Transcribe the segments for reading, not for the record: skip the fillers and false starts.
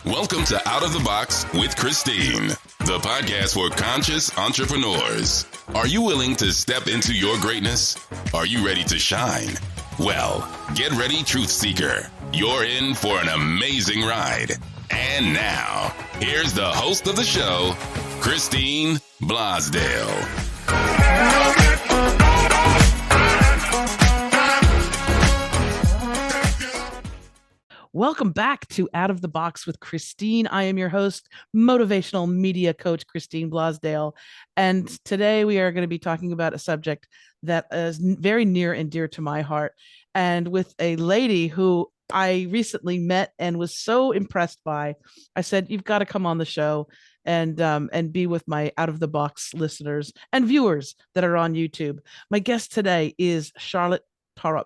Welcome to Out of the Box with Christine, the podcast for conscious entrepreneurs. Are you willing to step into your greatness? Are you ready to shine? Well, get ready, Truth Seeker. You're in for an amazing ride. And now, here's the host of the show, Christine Blosdale. Welcome back to Out of the Box with Christine. I am your host, motivational media coach Christine Blosdale. And today we are going to be talking about a subject that is very near and dear to my heart. And with a lady who I recently met and was so impressed by, I said, you've got to come on the show and be with my Out of the Box listeners and viewers that are on YouTube. My guest today is Charlotte Thaarup.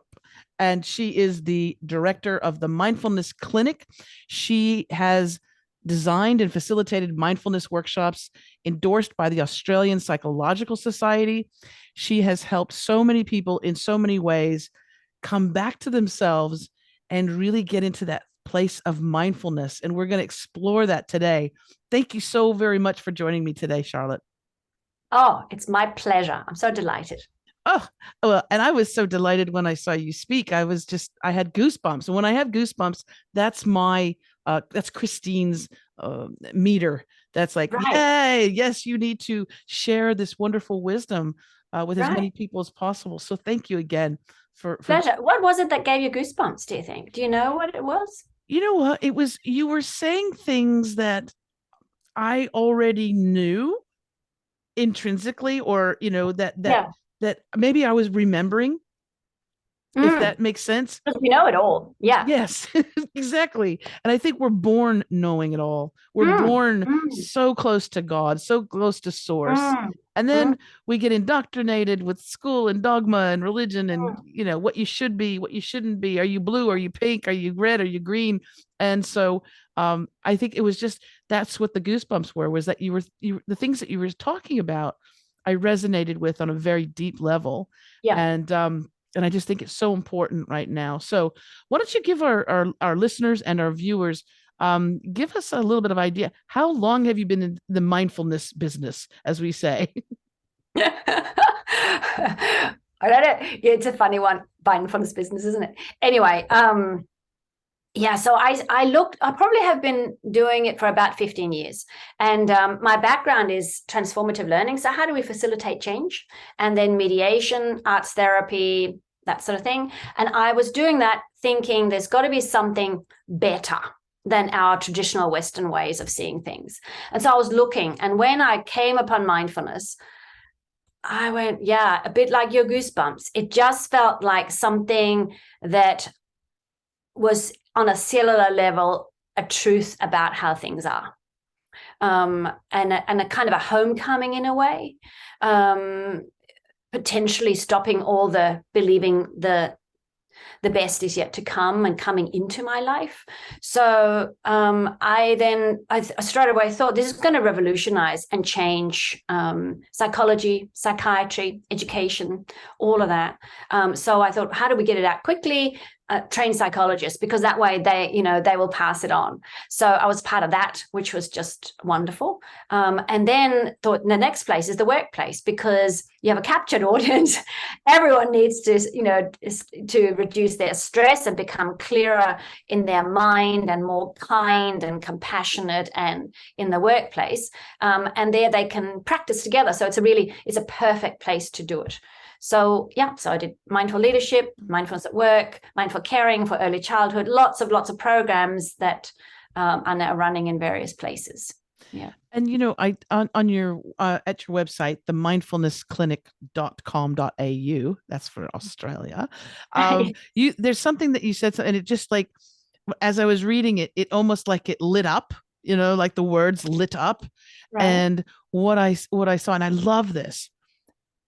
And she is the director of the Mindfulness Clinic. She has designed and facilitated mindfulness workshops endorsed by the Australian Psychological Society. She has helped so many people in so many ways come back to themselves and really get into that place of mindfulness. And we're going to explore that today. Thank you so very much for joining me today, Charlotte. Oh, it's my pleasure. I'm so delighted. Oh, well, and I was so delighted when I saw you speak. I had goosebumps. And when I have goosebumps, that's that's Christine's meter. That's like, right. Yay, yes, you need to share this wonderful wisdom with as many people as possible. So thank you again for pleasure. What was it that gave you goosebumps, do you think? Do you know what it was? You know what? It was, you were saying things that I already knew intrinsically, or, that maybe I was remembering, if that makes sense. You know it all. Yeah. Yes, exactly. And I think we're born knowing it all. We're born so close to God, so close to source. And then we get indoctrinated with school and dogma and religion and, what you should be, what you shouldn't be. Are you blue? Are you pink? Are you red? Are you green? And so I think it was just, that's what the goosebumps were, was that the things that you were talking about, I resonated with on a very deep level. Yeah. And I just think it's so important right now. So why don't you give our listeners and our viewers, give us a little bit of idea. How long have you been in the mindfulness business, as we say? I don't know. It's a funny one, mindfulness business, isn't it? Anyway, so I probably have been doing it for about 15 years. And my background is transformative learning. So how do we facilitate change? And then mediation, arts therapy, that sort of thing. And I was doing that thinking there's got to be something better than our traditional Western ways of seeing things. And so I was looking. And when I came upon mindfulness, I went, a bit like your goosebumps. It just felt like something that was on a cellular level, a truth about how things are, and a kind of a homecoming in a way, potentially stopping all the believing the best is yet to come and coming into my life. So I straight away thought this is going to revolutionize and change psychology, psychiatry, education, all of that. So I thought, how do we get it out quickly? Train psychologists, because that way they will pass it on. So I was part of that, which was just wonderful. And then thought the next place is the workplace, because you have a captured audience. Everyone needs to reduce their stress and become clearer in their mind and more kind and compassionate and in the workplace. And there they can practice together. So it's a perfect place to do it. So I did mindful leadership, mindfulness at work, mindful caring for early childhood, lots of programs that are now running in various places. Yeah. And, I on your at your website, the mindfulnessclinic.com.au, that's for Australia. There's something that you said, and it just like, as I was reading it, it almost like it lit up, like the words lit up. Right. And what I saw, and I love this.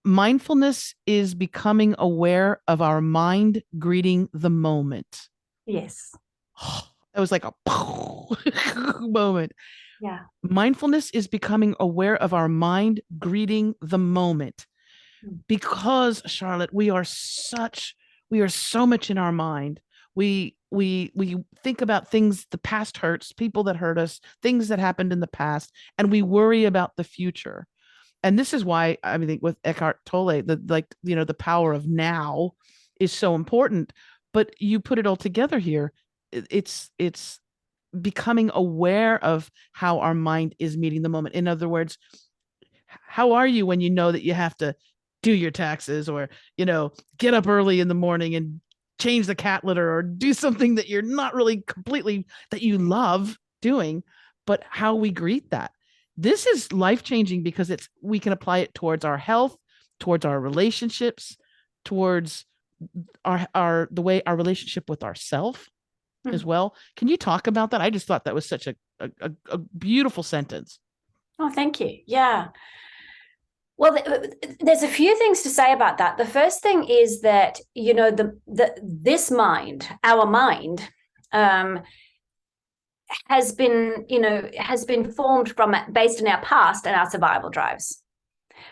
Mindfulness is becoming aware of our mind greeting the moment. Yes. It was like a moment. Yeah. Mindfulness is becoming aware of our mind greeting the moment. Because, Charlotte, we are so much in our mind. We think about things, the past hurts, people that hurt us, things that happened in the past, and we worry about the future. And this is why I think with Eckhart Tolle, the power of now is so important. But you put it all together here. It's becoming aware of how our mind is meeting the moment. In other words, how are you when you know that you have to do your taxes, or get up early in the morning and change the cat litter, or do something that you're not really completely, that you love doing, but how we greet that. This is life-changing because we can apply it towards our health, towards our relationships, towards the way our relationship with ourself as well. Can you talk about that? I just thought that was such a beautiful sentence. Oh, thank you. Yeah. Well, there's a few things to say about that. The first thing is that, this mind, our mind, has been formed based on our past and our survival drives,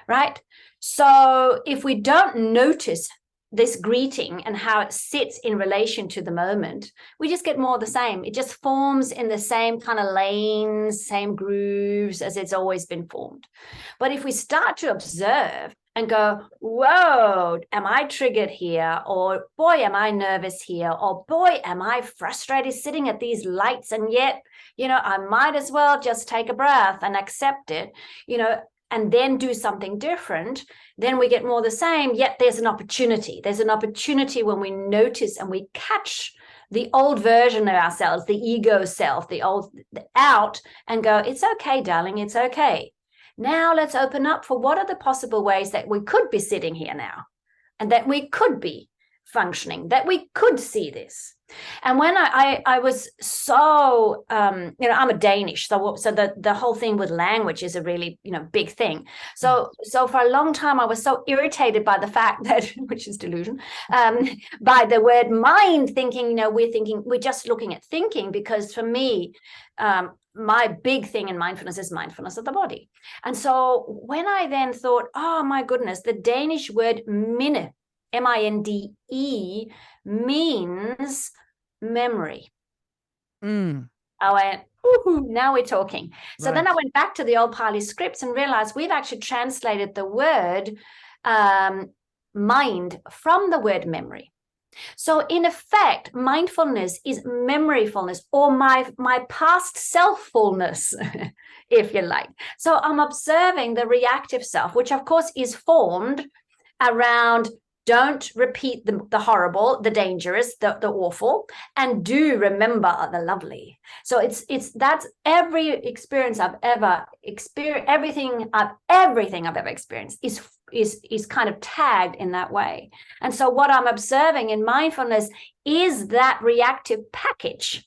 right? So if we don't notice this greeting and how it sits in relation to the moment, we just get more of the same. It just forms in the same kind of lanes, same grooves as it's always been formed. But if we start to observe and go, whoa, am I triggered here? Or boy, am I nervous here? Or boy, am I frustrated sitting at these lights? And yet, I might as well just take a breath and accept it, and then do something different, then we get more the same, yet there's an opportunity. There's an opportunity when we notice and we catch the old version of ourselves, the ego self, out, and go, it's okay, darling, it's okay. Now let's open up for what are the possible ways that we could be sitting here now, and that we could be functioning, that we could see this. And when I was so, I'm a Danish, so the whole thing with language is a really, big thing. So for a long time, I was so irritated by the fact that, which is delusion, by the word mind, thinking, we're just looking at thinking, because for me, my big thing in mindfulness is mindfulness of the body. And so when I then thought, oh my goodness, the Danish word minde, M-I-N-D-E, means memory. I went, ooh, now we're talking. So Then I went back to the old Pali scripts and realized we've actually translated the word mind from the word memory. So in effect, mindfulness is memoryfulness, or my past selffulness, if you like. So I'm observing the reactive self, which of course is formed around don't repeat the horrible, the dangerous, the awful, and do remember the lovely. So that's every experience I've ever experienced, everything I've ever experienced is kind of tagged in that way. And so what I'm observing in mindfulness is that reactive package,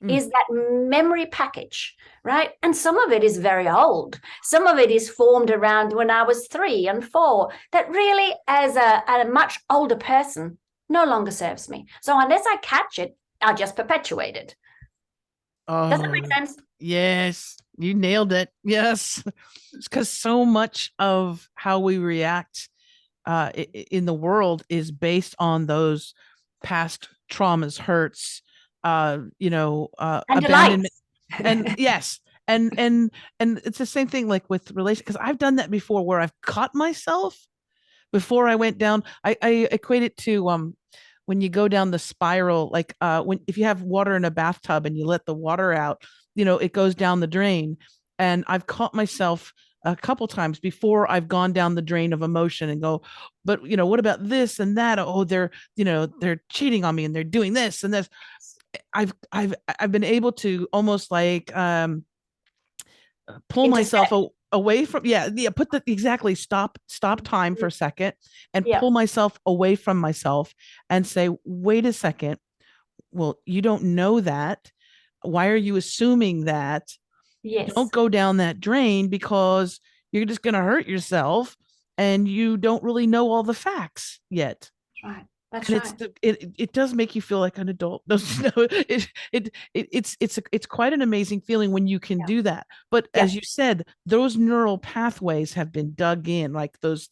is that memory package, right? And some of it is very old. Some of it is formed around when I was 3 and 4, that really, as a much older person, no longer serves me. So unless I catch it, I just perpetuate it. Does that make sense? Yes, you nailed it. Yes, because so much of how we react in the world is based on those past traumas, hurts, abandonment, and yes, and it's the same thing like with relation, because I've done that before, where I've caught myself before I went down. I equate it to when you go down the spiral, like if you have water in a bathtub and you let the water out, it goes down the drain. And I've caught myself a couple times before I've gone down the drain of emotion and go, but what about this and that? Oh, they're cheating on me and they're doing this and this. I've been able to almost like pull myself away from stop time for a second and pull myself away from myself and say, wait a second, well, you don't know that. Why are you assuming that? Yes. Don't go down that drain, because you're just going to hurt yourself and you don't really know all the facts yet. Right. That's And right. it does make you feel like an adult. It's quite an amazing feeling when you can do that. But as you said, those neural pathways have been dug in, like those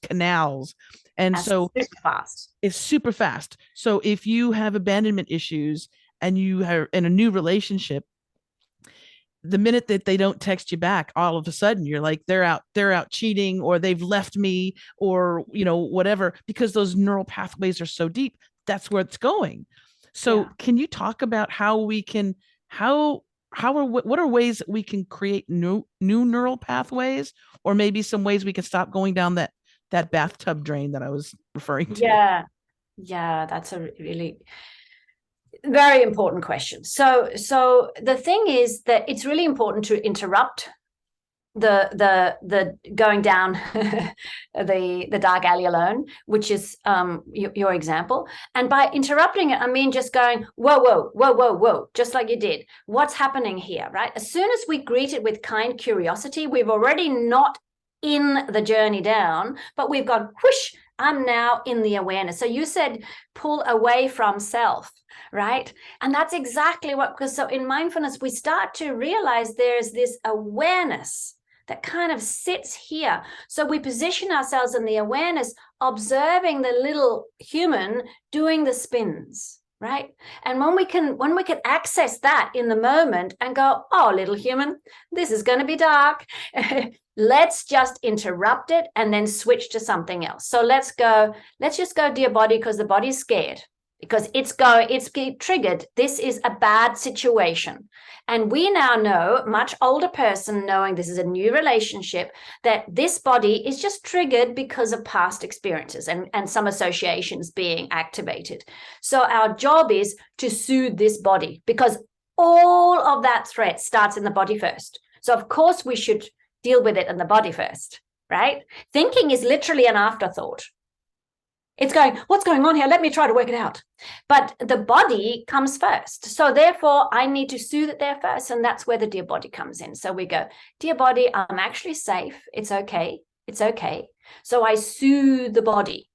canals. And so super fast. It's super fast. So if you have abandonment issues and you are in a new relationship, the minute that they don't text you back, all of a sudden you're like, they're out cheating, or they've left me, or whatever, because those neural pathways are so deep. That's where it's going. So can you talk about how we can, what are ways that we can create new neural pathways, or maybe some ways we can stop going down that bathtub drain that I was referring to? Yeah, that's a really very important question. So the thing is that it's really important to interrupt the going down the dark alley alone, which is your example. And by interrupting it, I mean just going, whoa, just like you did. What's happening here, right? As soon as we greet it with kind curiosity, we've already not in the journey down, but we've got whoosh, I'm now in the awareness. So you said pull away from self, right? And that's exactly what, because so in mindfulness, we start to realize there's this awareness that kind of sits here. So we position ourselves in the awareness, observing the little human doing the spins, right? And when we can access that in the moment and go, oh, little human, this is going to be dark. Let's just interrupt it and then switch to something else. So let's just go, dear body, because the body's scared, because it's triggered. This is a bad situation. And we now know, much older person knowing this is a new relationship, that this body is just triggered because of past experiences and some associations being activated. So our job is to soothe this body, because all of that threat starts in the body first. So of course we should deal with it in the body first, right? Thinking is literally an afterthought. It's going, what's going on here? Let me try to work it out. But the body comes first. So therefore, I need to soothe it there first. And that's where the dear body comes in. So we go, dear body, I'm actually safe. It's okay. It's okay. So I soothe the body.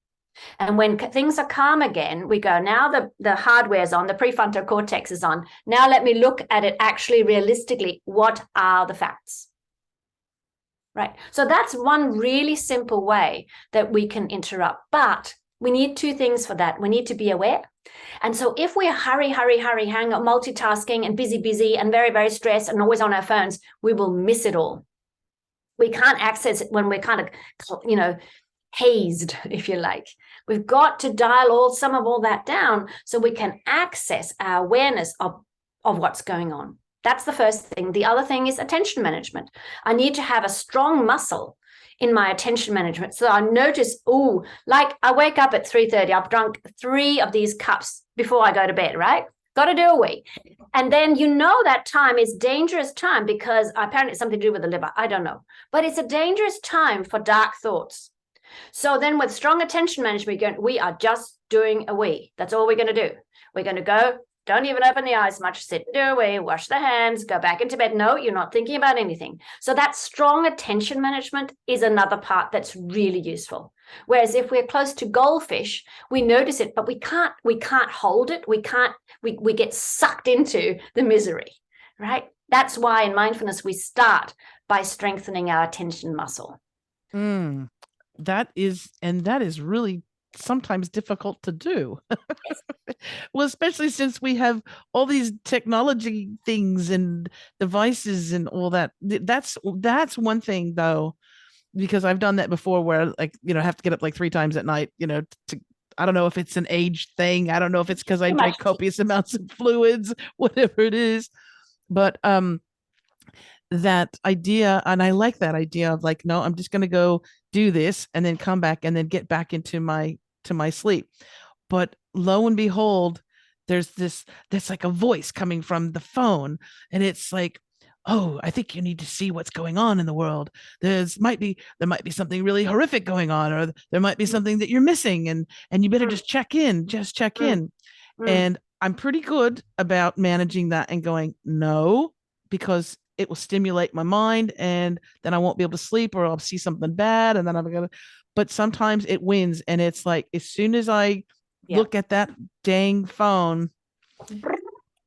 And when things are calm again, we go, now the hardware's on, the prefrontal cortex is on. Now let me look at it actually realistically. What are the facts? Right. So that's one really simple way that we can interrupt. But we need two things for that. We need to be aware. And so if we're hurry, hang on, multitasking and busy and very, very stressed and always on our phones, we will miss it all. We can't access it when we're kind of, hazed, if you like. We've got to dial some of all that down so we can access our awareness of what's going on. That's the first thing. The other thing is attention management. I need to have a strong muscle in my attention management. So I notice, like I wake up at 3:30, I've drunk 3 of these cups before I go to bed, right? Got to do a wee. And then that time is dangerous time, because apparently it's something to do with the liver. I don't know. But it's a dangerous time for dark thoughts. So then with strong attention management, we are just doing a wee. That's all we're going to do. We're going to go, don't even open the eyes much, sit, do a wee, wash the hands, go back into bed. No, you're not thinking about anything. So that strong attention management is another part that's really useful. Whereas if we're close to goldfish, we notice it, but we can't hold it. We get sucked into the misery, right? That's why in mindfulness, we start by strengthening our attention muscle. That is really sometimes difficult to do. Well, especially since we have all these technology things and devices and all that. That's one thing though, because I've done that before where I have to get up like 3 times at night, I don't know if it's an age thing. I don't know if it's because I drink copious amounts of fluids, whatever it is. But that idea, and I like that idea of like, no, I'm just going to go do this and then come back and then get back into my sleep. But lo and behold, there's like a voice coming from the phone, and it's like, oh, I think you need to see what's going on in the world. There might be something really horrific going on, or there might be something that you're missing, and you better just check in. And I'm pretty good about managing that and going, no, because it will stimulate my mind, and then I won't be able to sleep, or I'll see something bad, and then I'm gonna. But sometimes it wins, and it's like as soon as I look at that dang phone.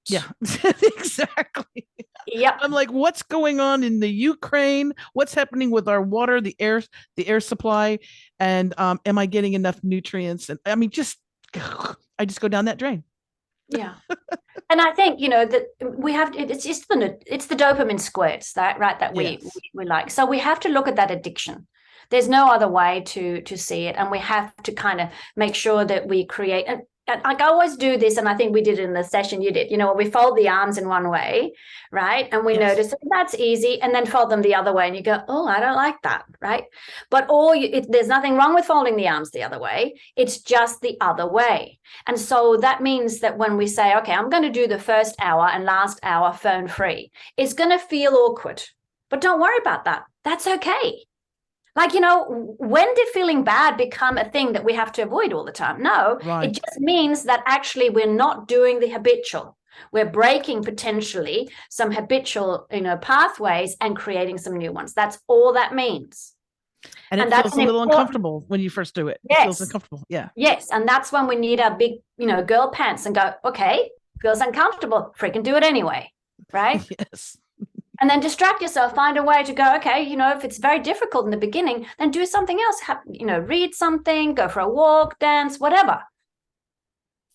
Yeah, exactly. Yep. I'm like, what's going on in the Ukraine? What's happening with our water, the air supply, and am I getting enough nutrients? And I mean, I just go down that drain. Yeah. And I think, that we have, it's the dopamine squirts that, right, that we like. So we have to look at that addiction. There's no other way to see it. And we have to kind of make sure that we create, and I always do this, and I think we did it in the session you did, we fold the arms in one way, right? And we notice that's easy, and then fold them the other way, and you go, oh, I don't like that, right? But there's nothing wrong with folding the arms the other way. It's just the other way. And so that means that when we say, okay, I'm going to do the first hour and last hour phone free, it's going to feel awkward, but don't worry about that. That's okay. Like, when did feeling bad become a thing that we have to avoid all the time? No, It just means that actually we're not doing the habitual. We're breaking potentially some habitual, pathways and creating some new ones. That's all that means. And it feels a little uncomfortable when you first do it. Yes. It feels uncomfortable. Yeah. Yes. And that's when we need our big, girl pants and go, okay, feels uncomfortable. Freaking do it anyway. Right? Yes. And then distract yourself, find a way to go, okay, if it's very difficult in the beginning, then do something else, read something, go for a walk, dance, whatever.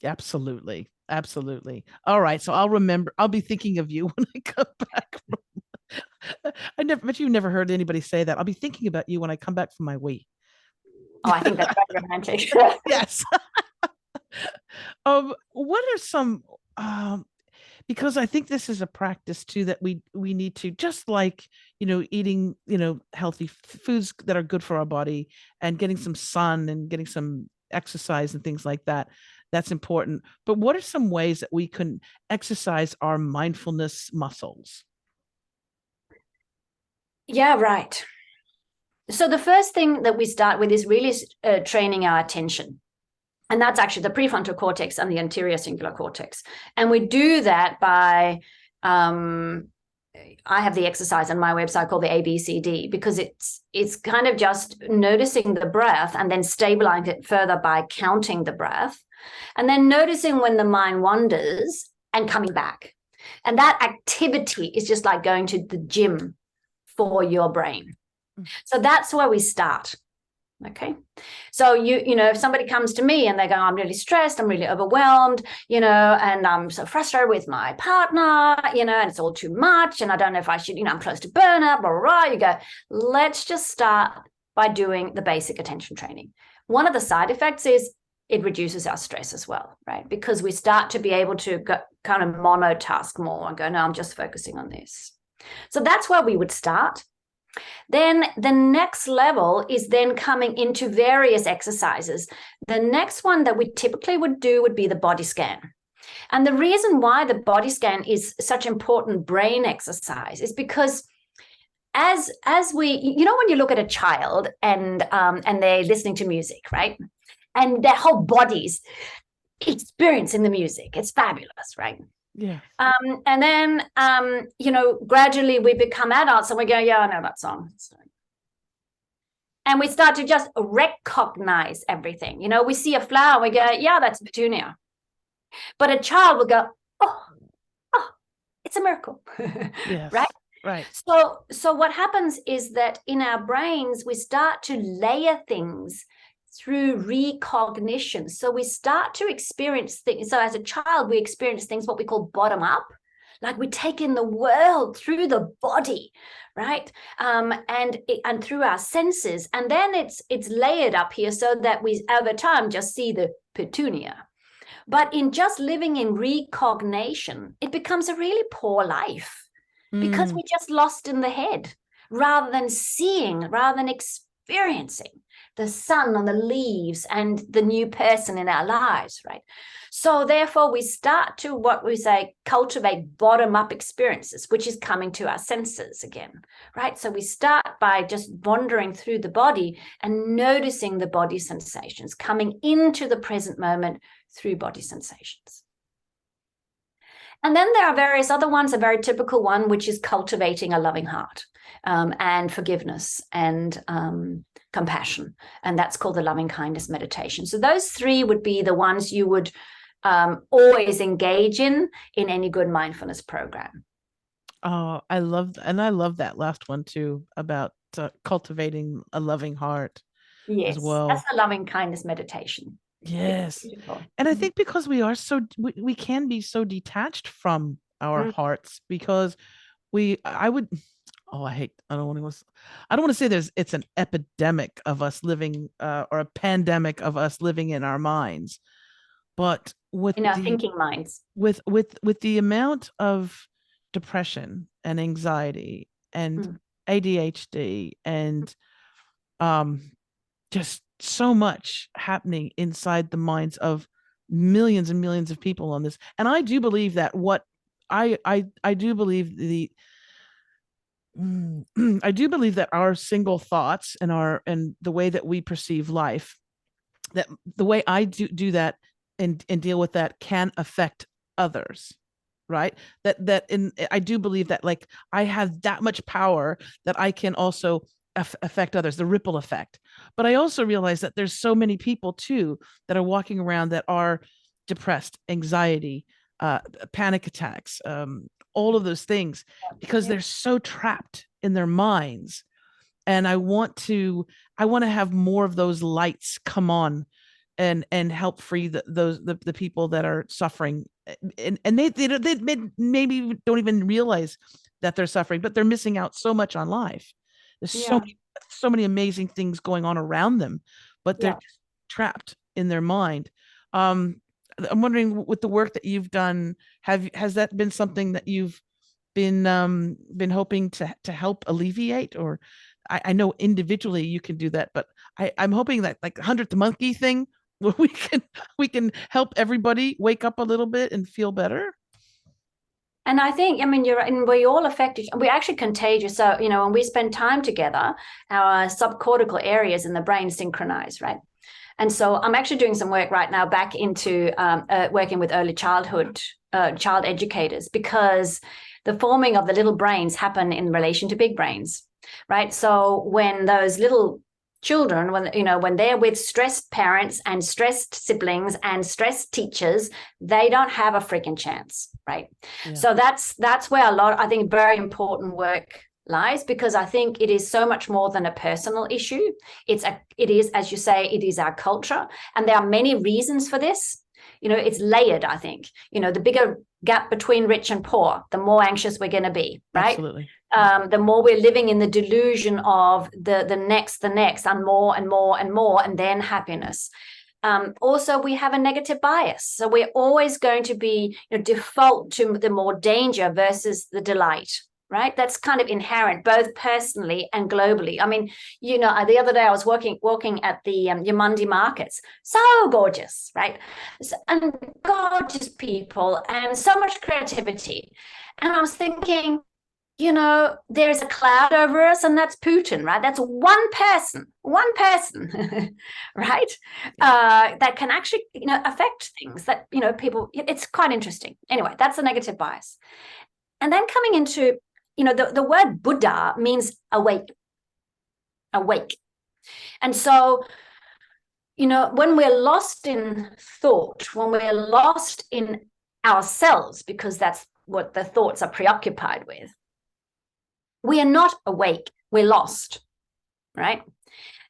Absolutely. Absolutely. All right. So I'll be thinking of you when I come back. But you've never heard anybody say that. I'll be thinking about you when I come back from my wee. Oh, I think that's very romantic. Yes. What are some, because I think this is a practice too that we need to, just like eating healthy foods that are good for our body and getting some sun and getting some exercise and things like that. That's important. But what are some ways that we can exercise our mindfulness muscles? Yeah, right. So the first thing that we start with is really training our attention. And that's actually the prefrontal cortex and the anterior cingulate cortex. And we do that by, I have the exercise on my website called the ABCD, because it's kind of just noticing the breath and then stabilizing it further by counting the breath. And then noticing when the mind wanders and coming back. And that activity is just like going to the gym for your brain. So that's where we start. Okay. So if somebody comes to me and they go, I'm really stressed, I'm really overwhelmed, and I'm so frustrated with my partner, and it's all too much, and I don't know if I should, I'm close to burnout, blah, blah, blah. You go, let's just start by doing the basic attention training. One of the side effects is it reduces our stress as well, right? Because we start to be able to go, kind of monotask more and go, no, I'm just focusing on this. So that's where we would start. Then the next level is then coming into various exercises. The next one that we typically would do would be the body scan. And the reason why the body scan is such important brain exercise is because as we, when you look at a child and they're listening to music, right? And their whole body's experiencing the music. It's fabulous, right? Yeah. And then, gradually we become adults and we go, yeah, I know that song. And we start to just recognize everything. We see a flower, we go, yeah, that's petunia. But a child will go, oh, it's a miracle. Yes. Right? Right. So what happens is that in our brains, we start to layer things through recognition. So we start to experience things. So as a child, we experience things what we call bottom up, like we take in the world through the body, right? And through our senses. And then it's layered up here so that we over time just see the petunia. But in just living in recognition, it becomes a really poor life because we're just lost in the head rather than seeing, rather than experiencing the sun on the leaves and the new person in our lives, right? So therefore we start to, what we say, cultivate bottom-up experiences, which is coming to our senses again, right? So we start by just wandering through the body and noticing the body sensations, coming into the present moment through body sensations. And then there are various other ones, a very typical one, which is cultivating a loving heart, and forgiveness and compassion. And that's called the loving kindness meditation. So those three would be the ones you would always engage in any good mindfulness program. Oh, I love that last one too, about cultivating a loving heart as well. That's the loving kindness meditation. Yes. And I think because we are we can be so detached from our hearts, because I don't want to say it's an epidemic of us living or a pandemic of us living in our minds, but with in our thinking minds, with the amount of depression and anxiety and ADHD and just so much happening inside the minds of millions and millions of people on this. And I do believe that I do believe I do believe that our single thoughts and the way that we perceive life, that the way I do that and deal with that can affect others, right? I do believe that, like, I have that much power that I can also affect others, the ripple effect. But I also realize that there's so many people too that are walking around that are depressed, anxiety, panic attacks, all of those things, because they're so trapped in their minds. And I want to have more of those lights come on and help free the people that are suffering, and they maybe don't even realize that they're suffering, but they're missing out so much on life. There's so many amazing things going on around them, but they're just trapped in their mind. I'm wondering, with the work that you've done, has that been something that you've been hoping to help alleviate? Or I know individually you can do that, but I'm hoping that, like, 100th monkey thing, where we can help everybody wake up a little bit and feel better. And I think, you're right, and we all affect each, we're actually contagious. So, when we spend time together, our subcortical areas in the brain synchronize, right? And so I'm actually doing some work right now back into working with early childhood child educators, because the forming of the little brains happen in relation to big brains, right? So when those little children, when they're with stressed parents and stressed siblings and stressed teachers, they don't have a freaking chance, right? Yeah. So that's where I think very important work lies, because I think it is so much more than a personal issue. It is, as you say, it is our culture, and there are many reasons for this. It's layered, I think. The bigger gap between rich and poor, the more anxious we're going to be, right? Absolutely. The more we're living in the delusion of the next, and more and more and more, and then happiness. Also, we have a negative bias. So we're always going to be default to the more danger versus the delight, right? That's kind of inherent, both personally and globally. The other day I was walking at the Yamundi markets. So gorgeous, right? And gorgeous people and so much creativity. And I was thinking, there's a cloud over us, and that's Putin, right? That's one person, right? That can actually, affect things that, people, it's quite interesting. Anyway, that's the negative bias. And then coming into, the word Buddha means awake. And so, when we're lost in thought, when we're lost in ourselves, because that's what the thoughts are preoccupied with, we are not awake, we're lost, right?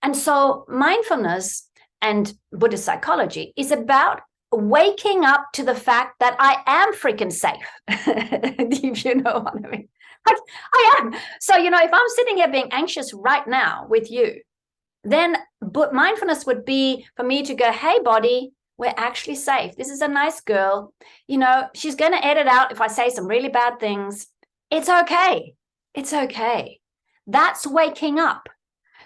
And so mindfulness and Buddhist psychology is about waking up to the fact that I am freaking safe. If you know what I mean. Like, I am. So, if I'm sitting here being anxious right now with you, then mindfulness would be for me to go, hey, body, we're actually safe. This is a nice girl. She's going to edit out if I say some really bad things. It's okay. It's okay. That's waking up.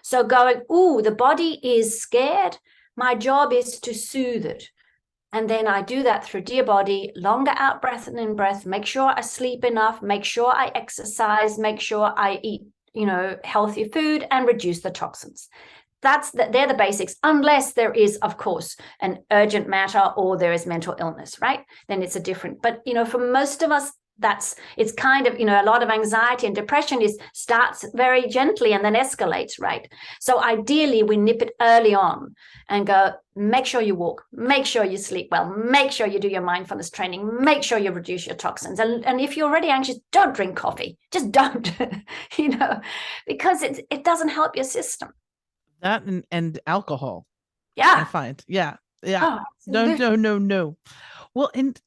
So going, the body is scared. My job is to soothe it. And then I do that through dear body, longer out breath and in breath, make sure I sleep enough, make sure I exercise, make sure I eat, healthy food and reduce the toxins. they're the basics, unless there is, of course, an urgent matter or there is mental illness, right? Then it's a different, but, for most of us, it's kind of, a lot of anxiety and depression starts very gently and then escalates, right? So ideally we nip it early on and go, make sure you walk, make sure you sleep well, make sure you do your mindfulness training, make sure you reduce your toxins. And if you're already anxious, don't drink coffee, just don't, because it doesn't help your system. That and alcohol. Yeah. I find. Yeah. Oh, no. Well, and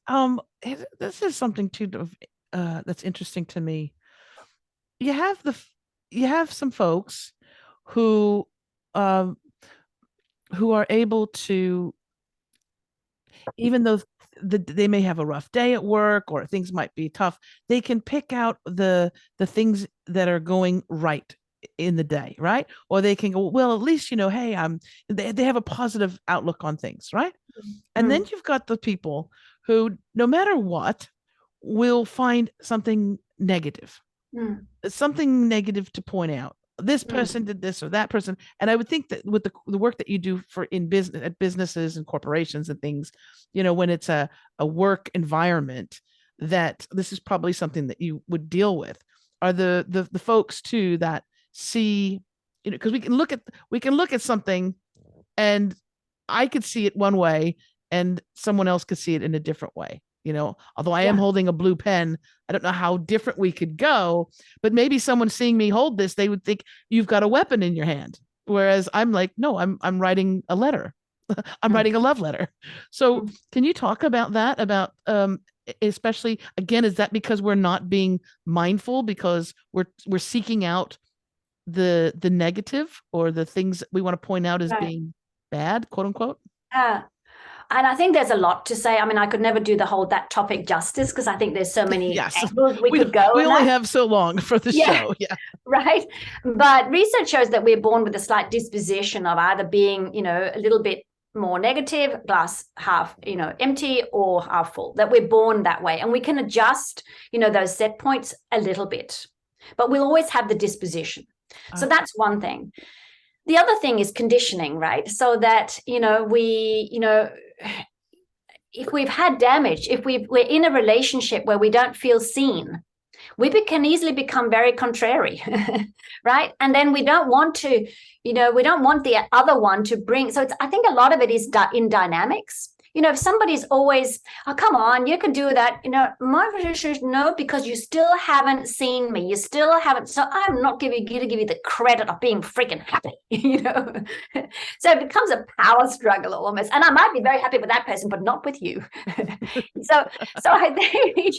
this is something too that's interesting to me. You have some folks who are able to, even though they may have a rough day at work or things might be tough, they can pick out the things that are going right in the day, right? Or they can go, well, at least, hey, they have a positive outlook on things, right? And then you've got the people who, no matter what, will find something negative, something negative to point out. This person did this or that person. And I would think that with the work that you do at businesses and corporations and things, when it's a work environment, that this is probably something that you would deal with. Are the folks too that see, because we can look at something and I could see it one way and someone else could see it in a different way. Although I am holding a blue pen, I don't know how different we could go, but maybe someone seeing me hold this, they would think you've got a weapon in your hand. Whereas I'm like, no, I'm writing a letter. I'm writing a love letter. So can you talk about that? About, especially again, is that because we're not being mindful because we're seeking out the negative or the things that we want to point out as being bad, quote unquote? And I think there's a lot to say. I mean, I could never do that topic justice because I think there's so many angles we could go. We only have so long for the show. Yeah. Right. But research shows that we're born with a slight disposition of either being, a little bit more negative, glass half, empty, or half full, that we're born that way. And we can adjust, those set points a little bit, but we'll always have the disposition. So that's one thing. The other thing is conditioning, right? So that, if we've had damage, if we're in a relationship where we don't feel seen, we can easily become very contrary, right? And then we don't want to, we don't want the other one to bring. So I think a lot of it is in dynamics. If somebody's always, oh, come on, you can do that. My position is no, because you still haven't seen me. You still haven't. So I'm not going to give you the credit of being freaking happy, So it becomes a power struggle almost. And I might be very happy with that person, but not with you. So I think,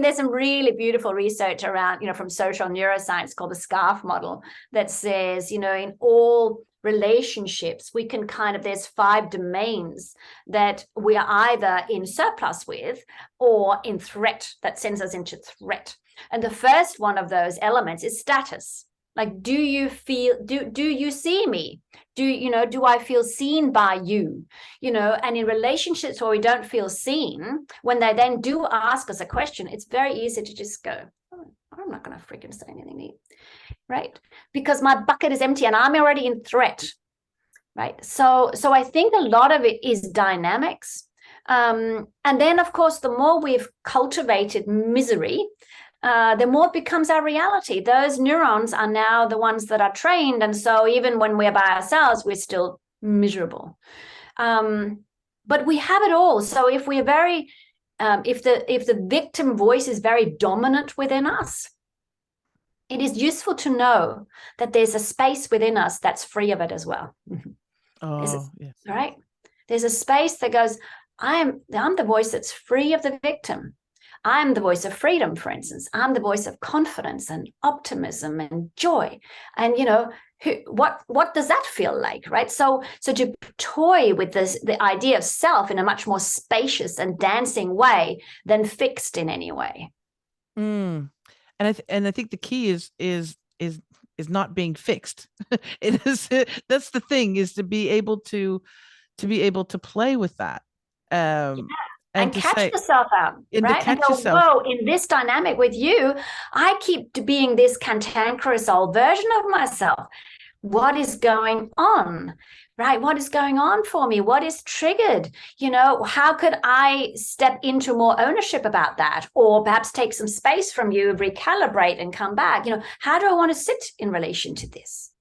there's some really beautiful research around, from social neuroscience called the SCARF model that says, in all relationships, we can there's 5 domains that we are either in surplus with or in threat, that sends us into threat. And the first one of those elements is status. Like, do you see me? Do I feel seen by you? And in relationships where we don't feel seen, when they then do ask us a question, it's very easy to just go, oh, I'm not going to freaking say anything, right? Because my bucket is empty and I'm already in threat, right? So I think a lot of it is dynamics. And then, of course, the more we've cultivated misery, the more it becomes our reality. Those neurons are now the ones that are trained. And so even when we're by ourselves, we're still miserable. But we have it all. So if we're very, if the victim voice is very dominant within us, it is useful to know that there's a space within us that's free of it as well. Oh, yes. Right? There's a space that goes, I'm the voice that's free of the victim. I'm the voice of freedom, for instance. I'm the voice of confidence and optimism and joy. And, what does that feel like, right? So to toy with the idea of self in a much more spacious and dancing way than fixed in any way. And I think the key is not being fixed. That's the thing, is to be able to play with that. And catch yourself out, right? And go, whoa, in this dynamic with you, I keep being this cantankerous old version of myself. what is going on, right? What is going on for me? What is triggered? How could I step into more ownership about that? Or perhaps take some space from you, recalibrate and come back. How do I want to sit in relation to this?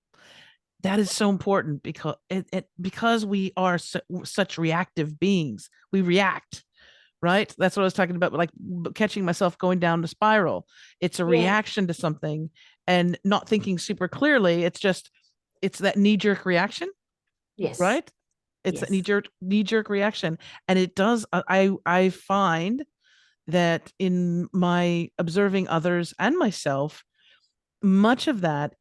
That is so important because we are such reactive beings. We react, right? That's what I was talking about, like catching myself going down the spiral. It's a reaction to something and not thinking super clearly. It's that knee-jerk reaction. Yes. Right? It's that knee-jerk reaction. And it does, I find that in my observing others and myself, much of that,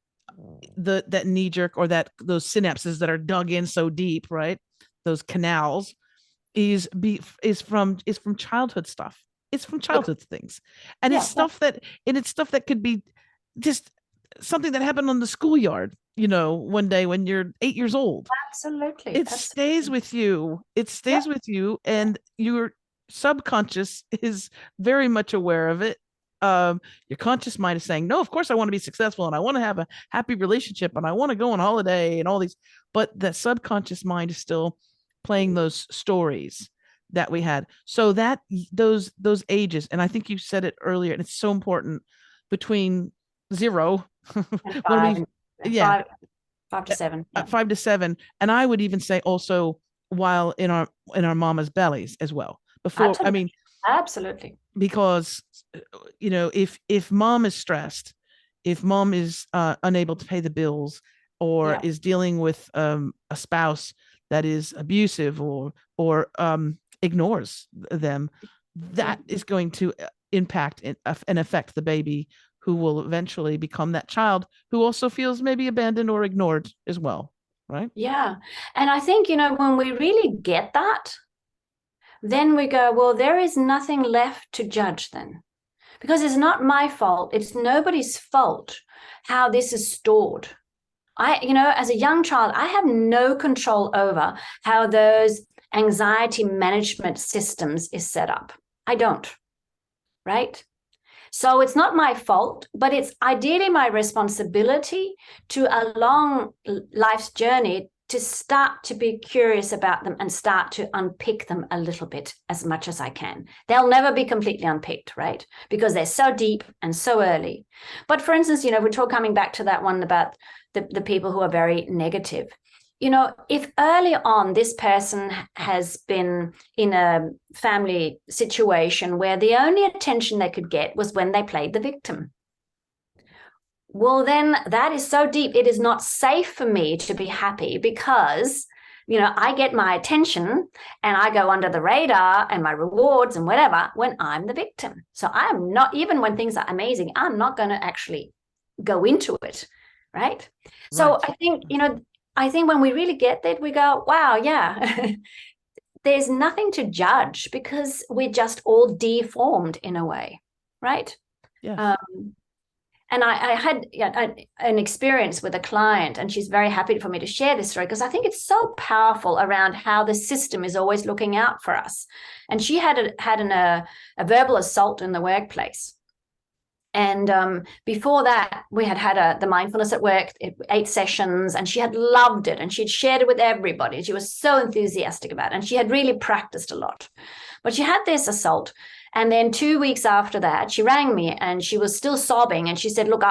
that knee-jerk or those synapses that are dug in so deep, right? Those canals is from childhood stuff. It's from childhood things. And it's stuff that could be just something that happened on the schoolyard, one day when you're 8 years old. Absolutely. It stays with you. It stays with you, and your subconscious is very much aware of it. Your conscious mind is saying, no, of course I want to be successful and I want to have a happy relationship and I want to go on holiday and all these, but that subconscious mind is still playing those stories that we had. So that those ages, and I think you said it earlier, and it's so important, between 0 and 5, 5 to 7. 5 to 7, and I would even say also while in our mama's bellies as well. Before, absolutely. I mean, absolutely, because if mom is stressed, if mom is unable to pay the bills, or is dealing with a spouse that is abusive or ignores them, that is going to impact and affect the baby, who will eventually become that child who also feels maybe abandoned or ignored as well, right? Yeah. And I think, when we really get that, then we go, well, there is nothing left to judge then. Because it's not my fault. It's nobody's fault how this is stored. As a young child, I have no control over how those anxiety management systems is set up. I don't, right? So it's not my fault, but it's ideally my responsibility to, along life's journey, to start to be curious about them and start to unpick them a little bit as much as I can. They'll never be completely unpicked, right? Because they're so deep and so early. But for instance, we're coming back to that one about the people who are very negative. If early on this person has been in a family situation where the only attention they could get was when they played the victim, well, then that is so deep. It is not safe for me to be happy because, I get my attention and I go under the radar and my rewards and whatever when I'm the victim. So I'm not, even when things are amazing, I'm not going to actually go into it, right? So I think when we really get that, we go, wow, yeah, there's nothing to judge because we're just all deformed in a way, right? Yeah. And I had an experience with a client, and she's very happy for me to share this story because I think it's so powerful around how the system is always looking out for us. And she had a verbal assault in the workplace. And before that, we had the mindfulness at work, 8 sessions, and she had loved it. And she'd shared it with everybody. She was so enthusiastic about it. And she had really practiced a lot. But she had this assault. And then 2 weeks after that, she rang me and she was still sobbing. And she said, look,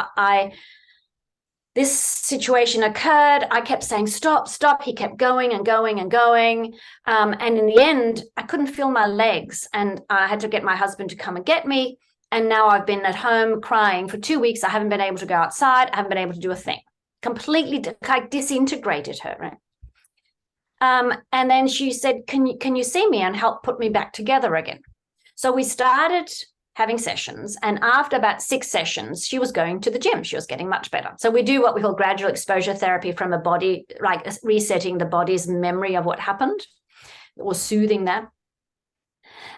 this situation occurred. I kept saying, stop, stop. He kept going and going and going. And in the end, I couldn't feel my legs. And I had to get my husband to come and get me. And now I've been at home crying for 2 weeks. I haven't been able to go outside. I haven't been able to do a thing. Completely disintegrated her, right? And then she said, can you see me and help put me back together again? So we started having sessions. And after about 6 sessions, she was going to the gym. She was getting much better. So we do what we call gradual exposure therapy from a body, like resetting the body's memory of what happened or soothing that.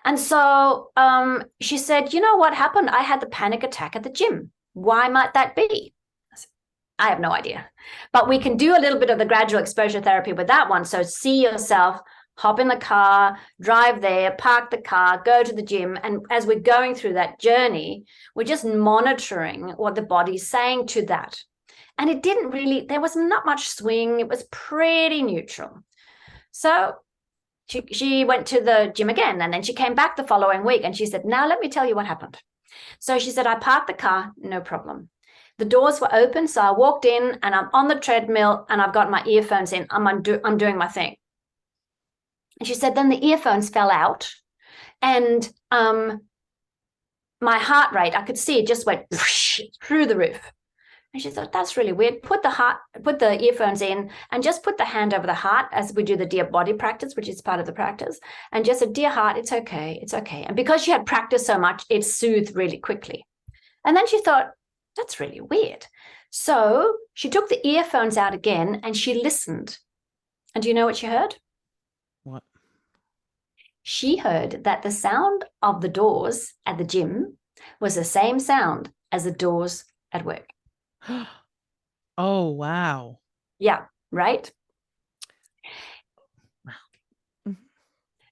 And so she said, you know what happened? I had the panic attack at the gym. Why might that be? I have no idea. But we can do a little bit of the gradual exposure therapy with that one. So see yourself, hop in the car, drive there, park the car, go to the gym. And as we're going through that journey, we're just monitoring what the body's saying to that. And it didn't really, there was not much swing. It was pretty neutral. So she went to the gym again, and then she came back the following week and she said, now let me tell you what happened. So she said, I parked the car, no problem. The doors were open. So I walked in and I'm on the treadmill and I've got my earphones in. I'm doing my thing. And she said, then the earphones fell out and my heart rate, I could see it just went through the roof. And she thought, that's really weird. Put the earphones in and just put the hand over the heart as we do the dear body practice, which is part of the practice. And just said, dear heart, it's okay. It's okay. And because she had practiced so much, it soothed really quickly. And then she thought, that's really weird. So she took the earphones out again and she listened. And do you know what she heard? What? She heard that the sound of the doors at the gym was the same sound as the doors at work. Oh, wow. Yeah, right? Wow.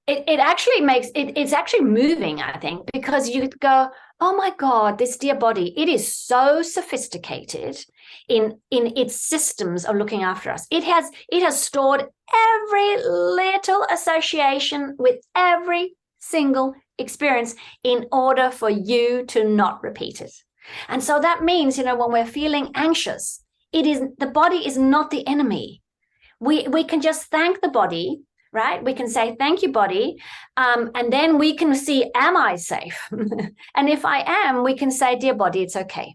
It actually makes it's actually moving, I think, because you go, oh my God, this dear body, it is so sophisticated in its systems of looking after us. It has stored every little association with every single experience in order for you to not repeat it. And so that means, when we're feeling anxious, the body is not the enemy. We can just thank the body, right? We can say, thank you, body. And then we can see, am I safe? And if I am, we can say, dear body, it's okay.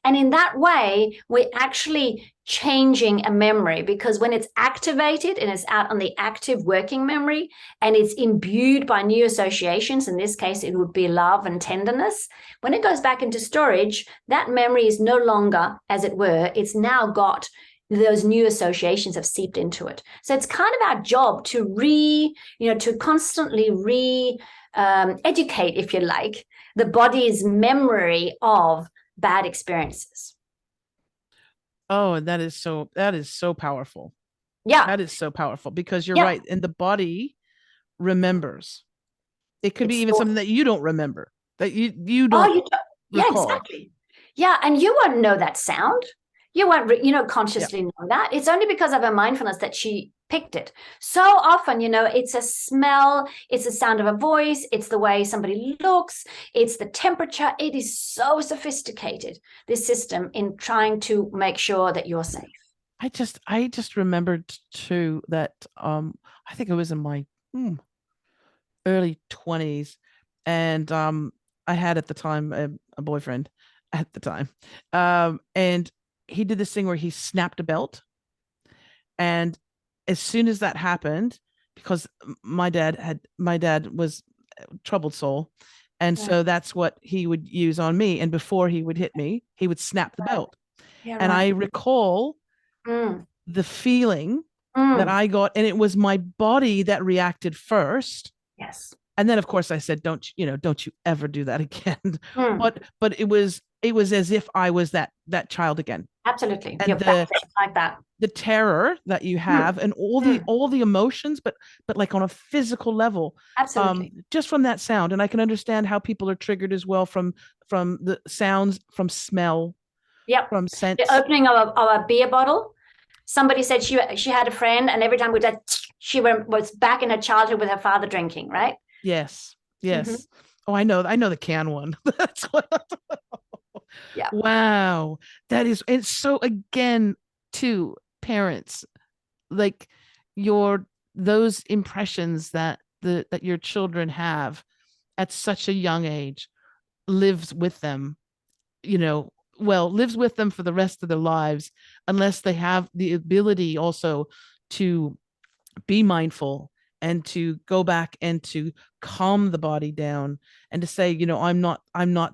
And in that way, we're actually changing a memory, because when it's activated and it's out on the active working memory and it's imbued by new associations, in this case, it would be love and tenderness. When it goes back into storage, that memory is no longer, as it were, it's now got those new associations have seeped into it. So it's kind of our job to to constantly educate, if you like, the body's memory of bad experiences. Oh, and that is so powerful. Yeah. That is so powerful, because you're right. And the body remembers. It could be even something that you don't remember, that you don't. Oh, yeah, exactly. Yeah. And you won't know that sound. You won't, consciously know that. It's only because of her mindfulness that she picked it. So often, it's a smell, it's the sound of a voice, it's the way somebody looks, it's the temperature. It is so sophisticated, this system, in trying to make sure that you're safe. I just remembered too that I think it was in my early 20s, and I had at the time a boyfriend at the time, and he did this thing where he snapped a belt. And as soon as that happened, because my dad was a troubled soul, and so that's what he would use on me. And before he would hit me, he would snap the belt. And I recall the feeling that I got, and it was my body that reacted first. Yes. And then, of course, I said, don't you ever do that again. But it was as if I was that child again. Absolutely. And like that. The terror that you have, and all the emotions, but like on a physical level. Absolutely. Just from that sound. And I can understand how people are triggered as well from the sounds, from smell. Yep. From scent. The opening of a beer bottle. Somebody said she had a friend, and every time we did, she was back in her childhood with her father drinking, right? Yes. Oh, I know the can one. That's what. Yeah. Wow. That is, and so again, to parents, like those impressions that your children have at such a young age lives with them, lives with them for the rest of their lives, unless they have the ability also to be mindful and to go back and to calm the body down, and to say, I'm not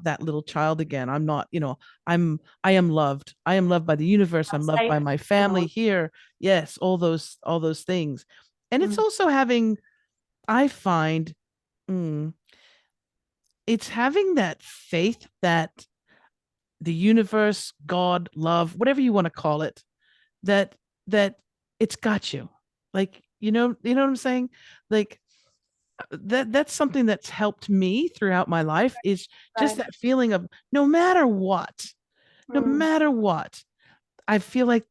that little child again. I'm not, I am loved. I am loved by the universe. I'm loved by my family here. Yes. All those things. And it's also having, I find, it's having that faith that the universe, God, love, whatever you want to call it, that it's got you. Like, you know what I'm saying? Like that's something that's helped me throughout my life, is just that feeling of no matter what, I feel like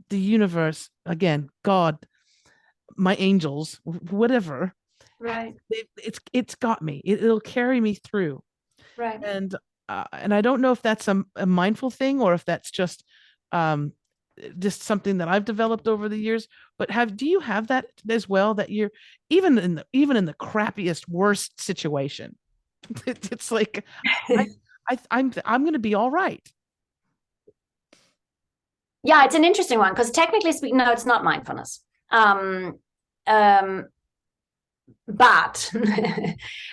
the universe, again, God, my angels, whatever, Right. it's got me. It'll carry me through. Right. And I don't know if that's a mindful thing or if that's um just something that I've developed over the years. But do you have that as well, that you're even in the crappiest, worst situation, it's like I'm going to be all right. Yeah, it's an interesting one because technically speaking, no, it's not mindfulness. But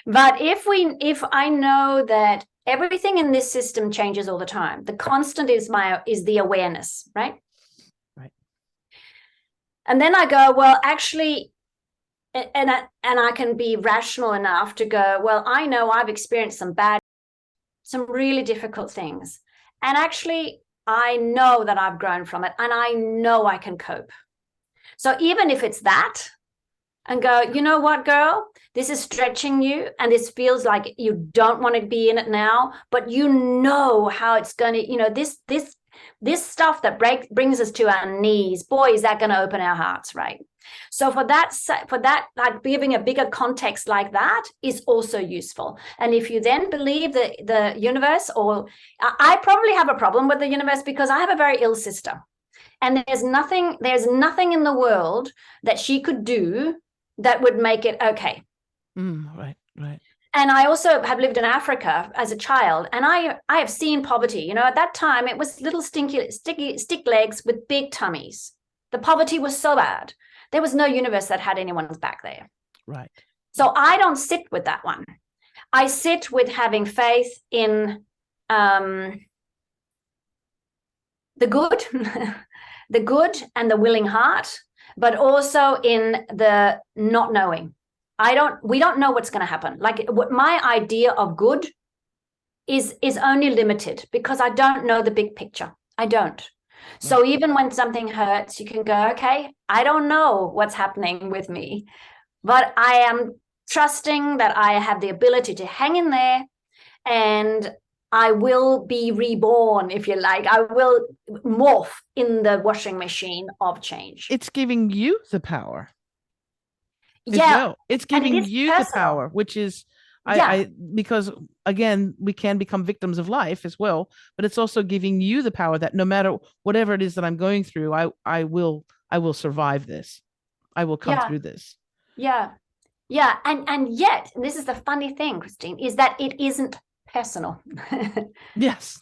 but if I know that everything in this system changes all the time, the constant is the awareness, right? Right. And then I go, well, actually, and I can be rational enough to go, well, I know I've experienced some really difficult things, and actually I know that I've grown from it, and I know I can cope. So even if it's that, and go, you know what, girl, this is stretching you, and this feels like you don't want to be in it now, but you know how it's going to, this stuff that brings us to our knees, boy, is that going to open our hearts, right? So for that, like giving a bigger context like that is also useful. And if you then believe the universe, or I probably have a problem with the universe because I have a very ill sister, and there's nothing in the world that she could do that would make it okay. Right. And I also have lived in Africa as a child, and I have seen poverty. At that time, it was little stick legs with big tummies. The poverty was so bad. There was no universe that had anyone's back there. Right. So I don't sit with that one. I sit with having faith in the good, the good and the willing heart, but also in the not knowing. We don't know what's going to happen. Like, what my idea of good is only limited because I don't know the big picture. I don't. So even when something hurts, you can go, okay, I don't know what's happening with me, but I am trusting that I have the ability to hang in there, and I will be reborn, if you like. I will morph in the washing machine of change. It's giving you the power. Yeah. Well. It's giving you personal. The power, which is, I because again, we can become victims of life as well, but it's also giving you the power that no matter whatever it is that I'm going through, I will survive this. I will come through this. Yeah. Yeah. And yet, and this is the funny thing, Christine, is that it isn't personal. Yes.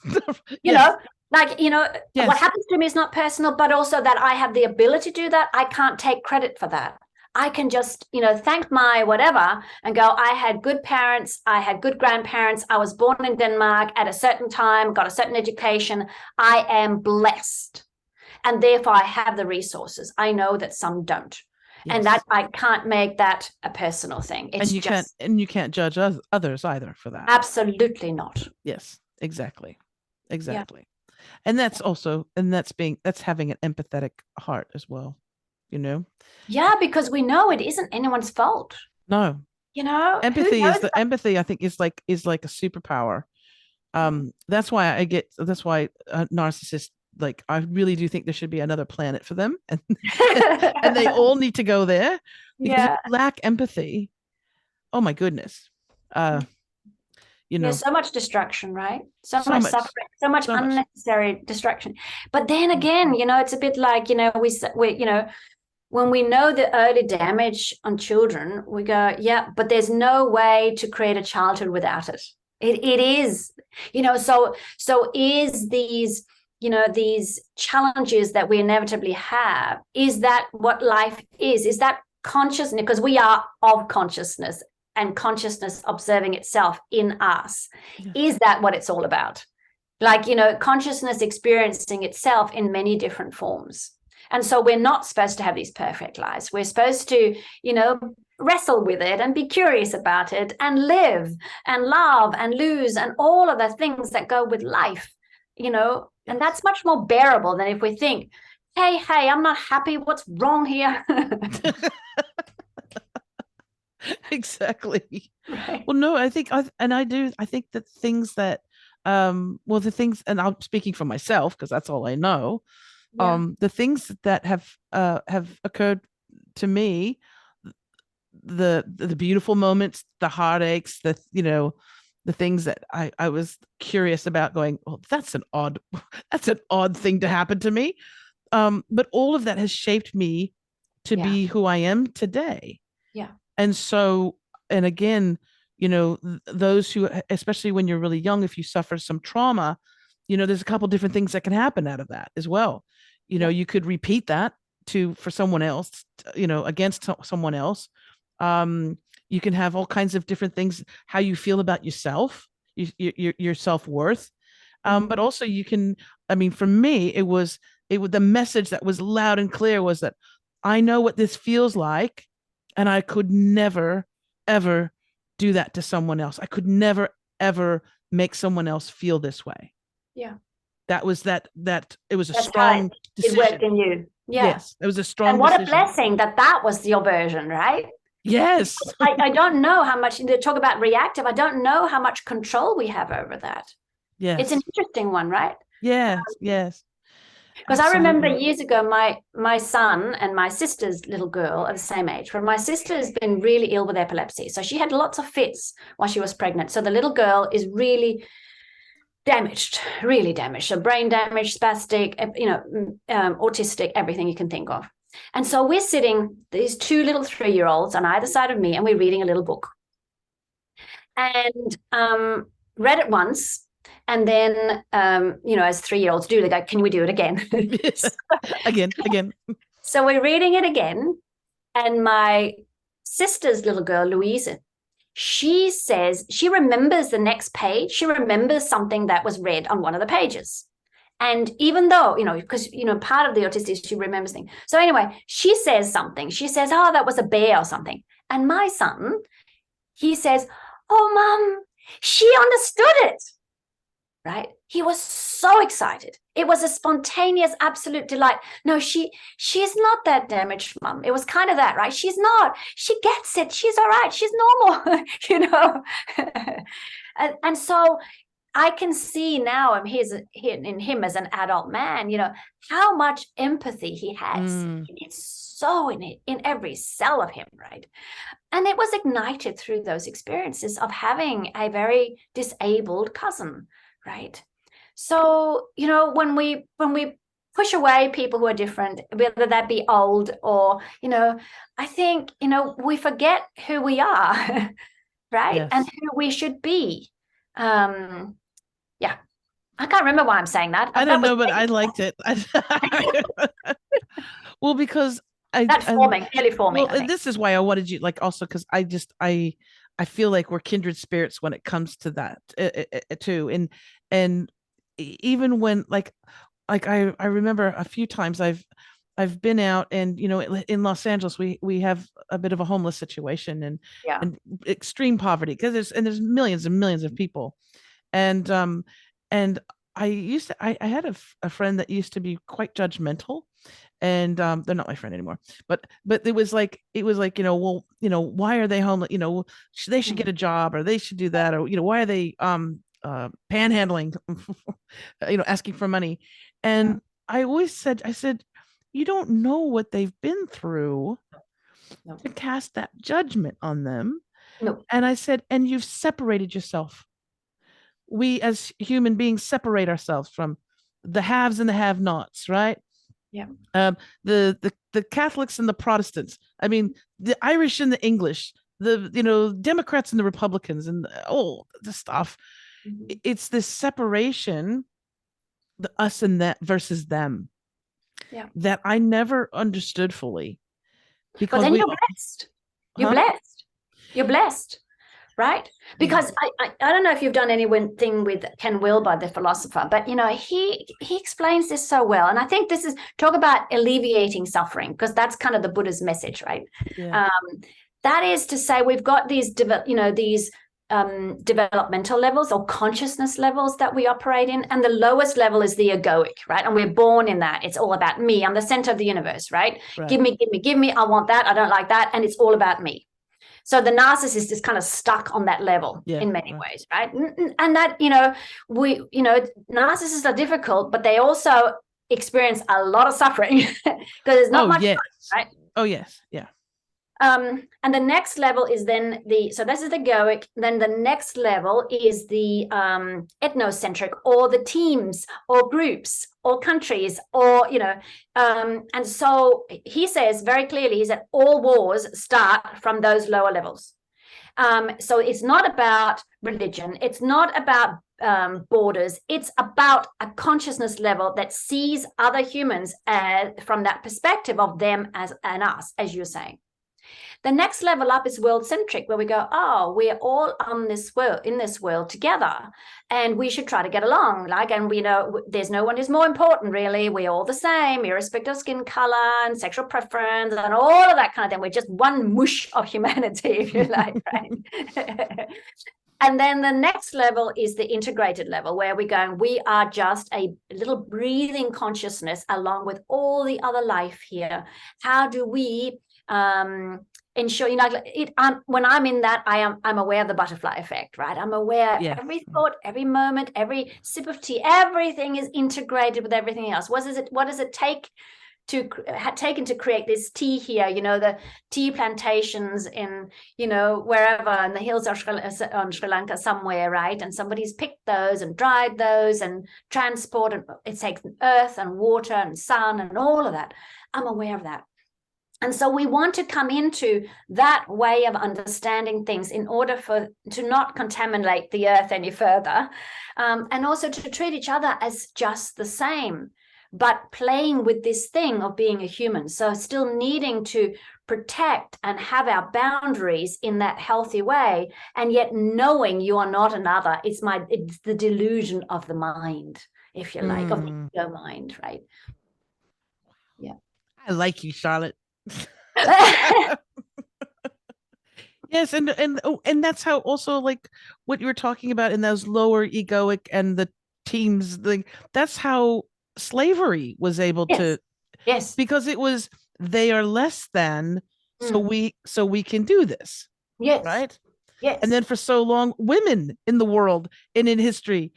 you know, like, yes. What happens to me is not personal, but also that I have the ability to do that. I can't take credit for that. I can just, thank my whatever and go, I had good parents. I had good grandparents. I was born in Denmark at a certain time, got a certain education. I am blessed. And therefore I have the resources. I know that some don't. Yes. And that I can't make that a personal thing. It's you can't judge others either for that. Absolutely not. Yes, exactly. Yeah. And that's also, that's having an empathetic heart as well. Yeah, because we know it isn't anyone's fault. No. Empathy I think is like a superpower. That's why narcissists, like, I really do think there should be another planet for them, and and they all need to go there, because if you lack empathy, oh my goodness. There's so much destruction, right? So much suffering, so much unnecessary destruction. But then again, it's a bit like, we when we know the early damage on children, we go, yeah, but there's no way to create a childhood without it. It is, so is these, these challenges that we inevitably have, is that what life is? Is that consciousness? Because we are of consciousness, and consciousness observing itself in us. Yeah. Is that what it's all about? Like, consciousness experiencing itself in many different forms. And so we're not supposed to have these perfect lives. We're supposed to, wrestle with it and be curious about it and live and love and lose and all of the things that go with life, and that's much more bearable than if we think, hey, I'm not happy. What's wrong here? Exactly. Right. Well, no, I think I think that things that, the things, and I'm speaking for myself because that's all I know, The things that have occurred to me, the beautiful moments, the heartaches, the things that I was curious about, going, oh, that's an odd thing to happen to me. But all of that has shaped me to be who I am today. Yeah. And so, and again, those who, especially when you're really young, if you suffer some trauma, there's a couple different things that can happen out of that as well. You could repeat that for someone else, against someone else. You can have all kinds of different things, how you feel about yourself, your self-worth. But also you can, for me, it was the message that was loud and clear was that I know what this feels like, and I could never, ever do that to someone else. I could never, ever make someone else feel this way. Yeah. That was that it was a That's strong decision. It worked in you. Yeah. Yes. It was a strong And what decision. a blessing that was your version, right? Yes. I don't know how much, they talk about reactive. I don't know how much control we have over that. Yes. It's an interesting one, right? Yes. Yes. Because I remember years ago, my son and my sister's little girl are the same age, where my sister has been really ill with epilepsy. So she had lots of fits while she was pregnant. So the little girl is really damaged. So brain damaged, spastic, autistic, everything you can think of. And so we're sitting, these two little 3-year-olds on either side of me, and we're reading a little book. And read it once. And then, as 3-year-olds do, they go, can we do it again? Again. So we're reading it again. And my sister's little girl, Louisa, she says she remembers the next page. She remembers something that was read on one of the pages. And even though, because, part of the autistic, she remembers things. So anyway, she says something. She says, oh, that was a bear or something. And my son, he says, oh, Mom, she understood it. Right? He was so excited. It was a spontaneous, absolute delight. No, she's not that damaged, Mum. It was kind of that, right? She's not. She gets it. She's all right. She's normal, and so I can see now in him as an adult man, how much empathy he has. It's so in every cell of him, right? And it was ignited through those experiences of having a very disabled cousin. Right. So, when we push away people who are different, whether that be old or, I think, we forget who we are, right? Yes. And who we should be. I can't remember why I'm saying that. I don't know, but I liked it. Well, because clearly forming. Well, this is why I wanted you, also because I feel like we're kindred spirits when it comes to that too. And even when I remember a few times I've been out, and in Los Angeles we have a bit of a homeless situation and extreme poverty, because there's millions and millions of people, and I had a friend that used to be quite judgmental. And they're not my friend anymore, but it was like, why are they homeless? They should get a job, or they should do that, or why are they panhandling, asking for money? And I always said, you don't know what they've been through to cast that judgment on them. No. And I said, and you've separated yourself. We as human beings separate ourselves from the haves and the have-nots, right? Yeah. The Catholics and the Protestants. The Irish and the English, the Democrats and the Republicans, and all the stuff. Mm-hmm. It's this separation, the us and that versus them. Yeah. That I never understood fully. Because then you're blessed. You're blessed. Right? Because I don't know if you've done anything with Ken Wilber, the philosopher, but he explains this so well. And I think this is, talk about alleviating suffering, because that's kind of the Buddha's message, right? Yeah. That is to say, we've got these developmental levels or consciousness levels that we operate in, and the lowest level is the egoic, right? And we're born in that. It's all about me. I'm the center of the universe, right? Give me. I want that. I don't like that. And it's all about me. So the narcissist is kind of stuck on that level in many ways, right? And that, narcissists are difficult, but they also experience a lot of suffering because there's not much yes. fun, right? Oh yes, yeah. And the next level is then so this is the egoic. Then the next level is the ethnocentric, or the teams or groups or countries, or, and so he says very clearly, he said all wars start from those lower levels. So it's not about religion. It's not about borders. It's about a consciousness level that sees other humans from that perspective of them and us, as you're saying. The next level up is world-centric, where we go, oh, we're all on this world, in this world together, and we should try to get along. And we know there's no one who's more important, really. We're all the same, irrespective of skin color and sexual preference and all of that kind of thing. We're just one mush of humanity, if you like, right? And then the next level is the integrated level, where we're going, we are just a little breathing consciousness along with all the other life here. How do we ensure, when I'm in that, I'm aware of the butterfly effect, right? I'm aware every thought, every moment, every sip of tea, everything is integrated with everything else. What does it take to create this tea here? The tea plantations in, wherever in the hills of Sri Lanka somewhere, right? And somebody's picked those and dried those and transported. It takes earth and water and sun and all of that. I'm aware of that. And so we want to come into that way of understanding things in order to not contaminate the earth any further, and also to treat each other as just the same, but playing with this thing of being a human. So still needing to protect and have our boundaries in that healthy way, and yet knowing you are not another. It's the delusion of the mind, if you like, of the ego mind, right? Yeah. I like you, Charlotte. Yes, and that's how also, like, what you were talking about in those lower egoic and the teams, that's how slavery was able to, because it was, they are less than, so we can do this, right? Yes. And then for so long, women in the world and in history,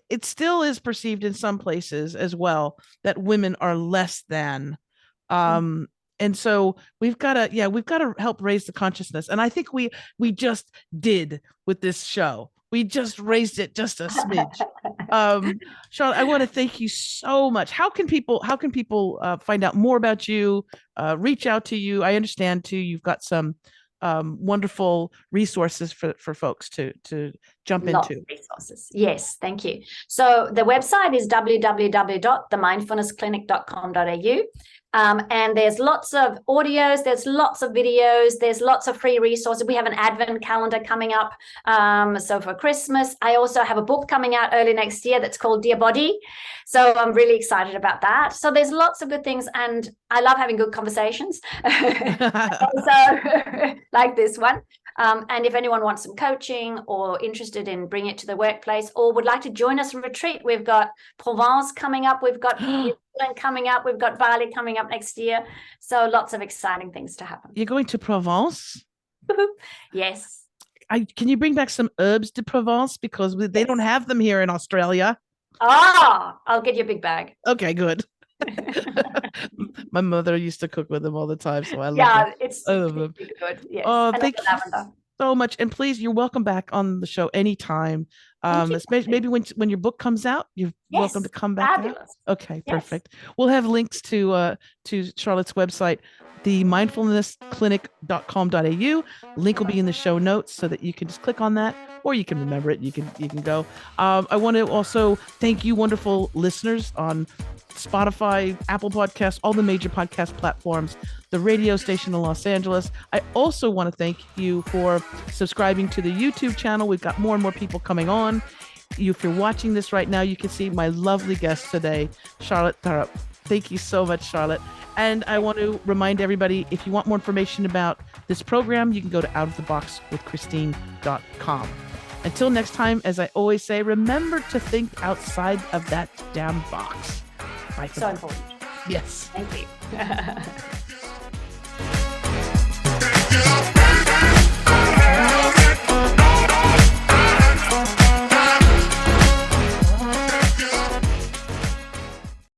it still is perceived in some places as well that women are less than. And so we've got to help raise the consciousness. And I think we just did with this show. We just raised it just a smidge. Charlotte, I want to thank you so much. How can people find out more about you, reach out to you? I understand too, you've got some wonderful resources for folks to jump into. Resources. Yes, thank you. So the website is www.themindfulnessclinic.com.au. And there's lots of audios, there's lots of videos, there's lots of free resources. We have an advent calendar coming up. So for Christmas, I also have a book coming out early next year that's called Dear Body. So I'm really excited about that. So there's lots of good things, and I love having good conversations. Also, like this one. And if anyone wants some coaching or interested in bringing it to the workplace, or would like to join us in retreat, we've got Provence coming up, we've got New Zealand coming up, we've got Bali coming up next year. So lots of exciting things to happen. You're going to Provence? Yes. Can you bring back some herbs de Provence, because they don't have them here in Australia? I'll get you a big bag. Okay, good. My mother used to cook with them all the time, so I love them. It's good. Yes. Oh, thank you so much, and please, you're welcome back on the show anytime. Especially maybe when your book comes out, you're welcome to come back out. Okay, perfect. We'll have links to Charlotte's website, themindfulnessclinic.com.au. Link will be in the show notes so that you can just click on that, or you can remember it. You can go. I want to also thank you, wonderful listeners on Spotify, Apple Podcasts, all the major podcast platforms, the radio station in Los Angeles. I also want to thank you for subscribing to the YouTube channel. We've got more and more people coming on. If you're watching this right now, you can see my lovely guest today, Charlotte Thaarup. Thank you so much, Charlotte. And I want to remind everybody, if you want more information about this program, you can go to outoftheboxwithchristine.com. Until next time, as I always say, remember to think outside of that damn box. Bye. So important. Yes. Thank you.